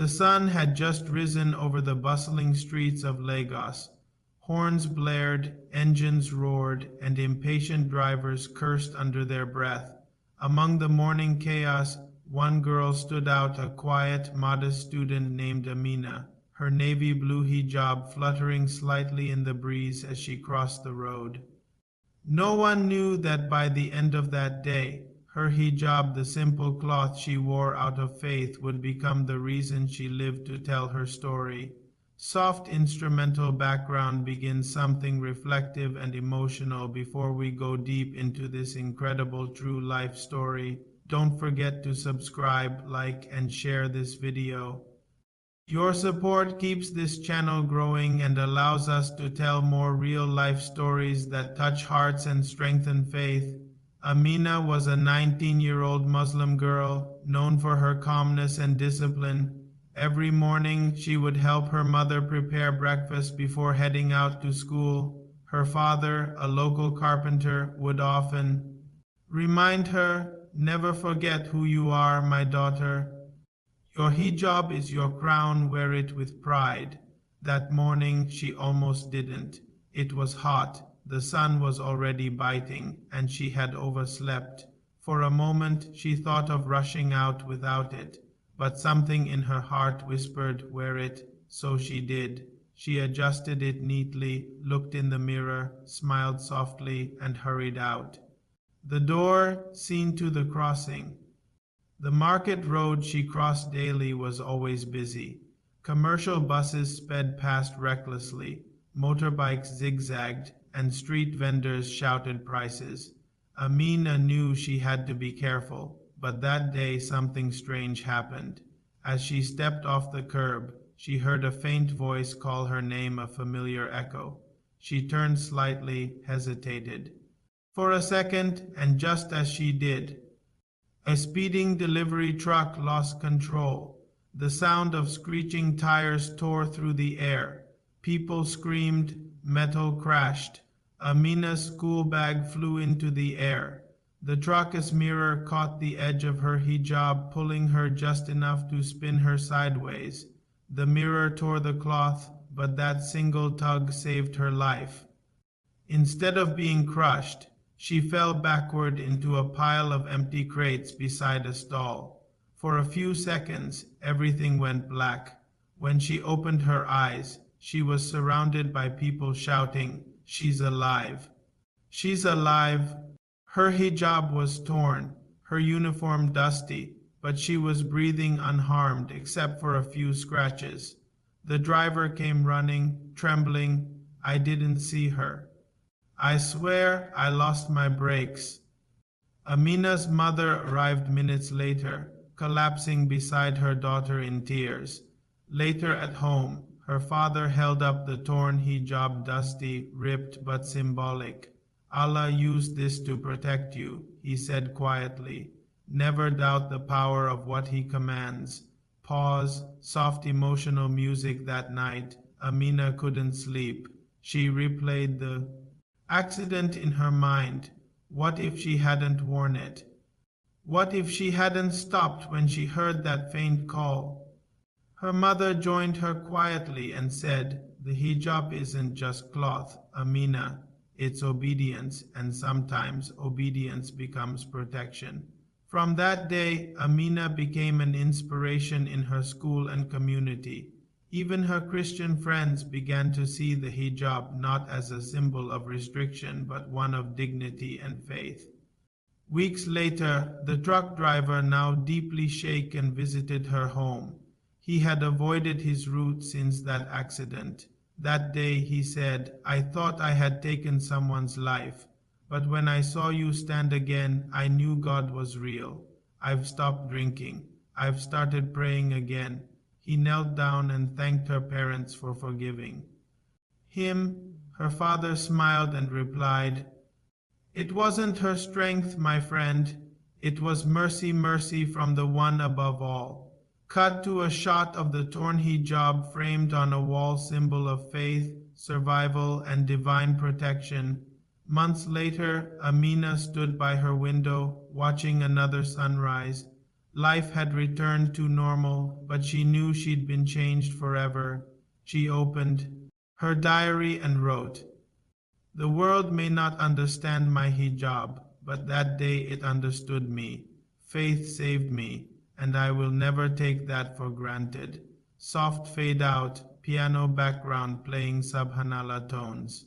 The sun had just risen over the bustling streets of Lagos. Horns blared, engines roared, and impatient drivers cursed under their breath. Among the morning chaos, one girl stood out, a quiet, modest student named Amina, her navy blue hijab fluttering slightly in the breeze as she crossed the road. No one knew that by the end of that day, her hijab, the simple cloth she wore out of faith, would become the reason she lived to tell her story. Soft instrumental background begins something reflective and emotional before we go deep into this incredible true life story. Don't forget to subscribe, like, and share this video. Your support keeps this channel growing and allows us to tell more real-life stories that touch hearts and strengthen faith. Amina was a 19-year-old Muslim girl, known for her calmness and discipline. Every morning, she would help her mother prepare breakfast before heading out to school. Her father, a local carpenter, would often remind her, "Never forget who you are, my daughter. Your hijab is your crown, wear it with pride." That morning she almost didn't. It was hot, the sun was already biting, and she had overslept. For a moment she thought of rushing out without it, but something in her heart whispered, "Wear it." So she did. She adjusted it neatly, looked in the mirror, smiled softly, and hurried out. The door seen to the crossing. The market road she crossed daily was always busy. Commercial buses sped past recklessly, motorbikes zigzagged, and street vendors shouted prices. Amina knew she had to be careful, but that day something strange happened. As she stepped off the curb, she heard a faint voice call her name, a familiar echo. She turned slightly, hesitated. For a second, and just as she did, a speeding delivery truck lost control. The sound of screeching tires tore through the air. People screamed, metal crashed. Amina's school bag flew into the air. The truck's mirror caught the edge of her hijab, pulling her just enough to spin her sideways. The mirror tore the cloth, but that single tug saved her life. Instead of being crushed, she fell backward into a pile of empty crates beside a stall. For a few seconds, everything went black. When she opened her eyes, she was surrounded by people shouting, "She's alive! She's alive!" Her hijab was torn, her uniform dusty, but she was breathing unharmed except for a few scratches. The driver came running, trembling. "I didn't see her. I swear I lost my brakes." Amina's mother arrived minutes later, collapsing beside her daughter in tears. Later at home, her father held up the torn hijab, dusty, ripped, but symbolic. "Allah used this to protect you," he said quietly. "Never doubt the power of what he commands." Pause, soft emotional music that night. Amina couldn't sleep. She replayed the accident in her mind. What if she hadn't worn it? What if she hadn't stopped when she heard that faint call? Her mother joined her quietly and said, "The hijab isn't just cloth, Amina. It's obedience, and sometimes obedience becomes protection." From that day, Amina became an inspiration in her school and community. Even her Christian friends began to see the hijab not as a symbol of restriction, but one of dignity and faith. Weeks later, the truck driver, now deeply shaken, visited her home. He had avoided his route since that accident. That day he said, "I thought I had taken someone's life, but when I saw you stand again, I knew God was real. I've stopped drinking. I've started praying again." He knelt down and thanked her parents for forgiving him. Her father smiled and replied, "It wasn't her strength, my friend. It was mercy, mercy from the one above all." Cut to a shot of the torn hijab framed on a wall, symbol of faith, survival, and divine protection. Months later, Amina stood by her window, watching another sunrise. Life had returned to normal, but she knew she'd been changed forever. She opened her diary and wrote, "The world may not understand my hijab, but that day it understood me. Faith saved me, and I will never take that for granted." Soft fade out, piano background playing Subhanallah tones.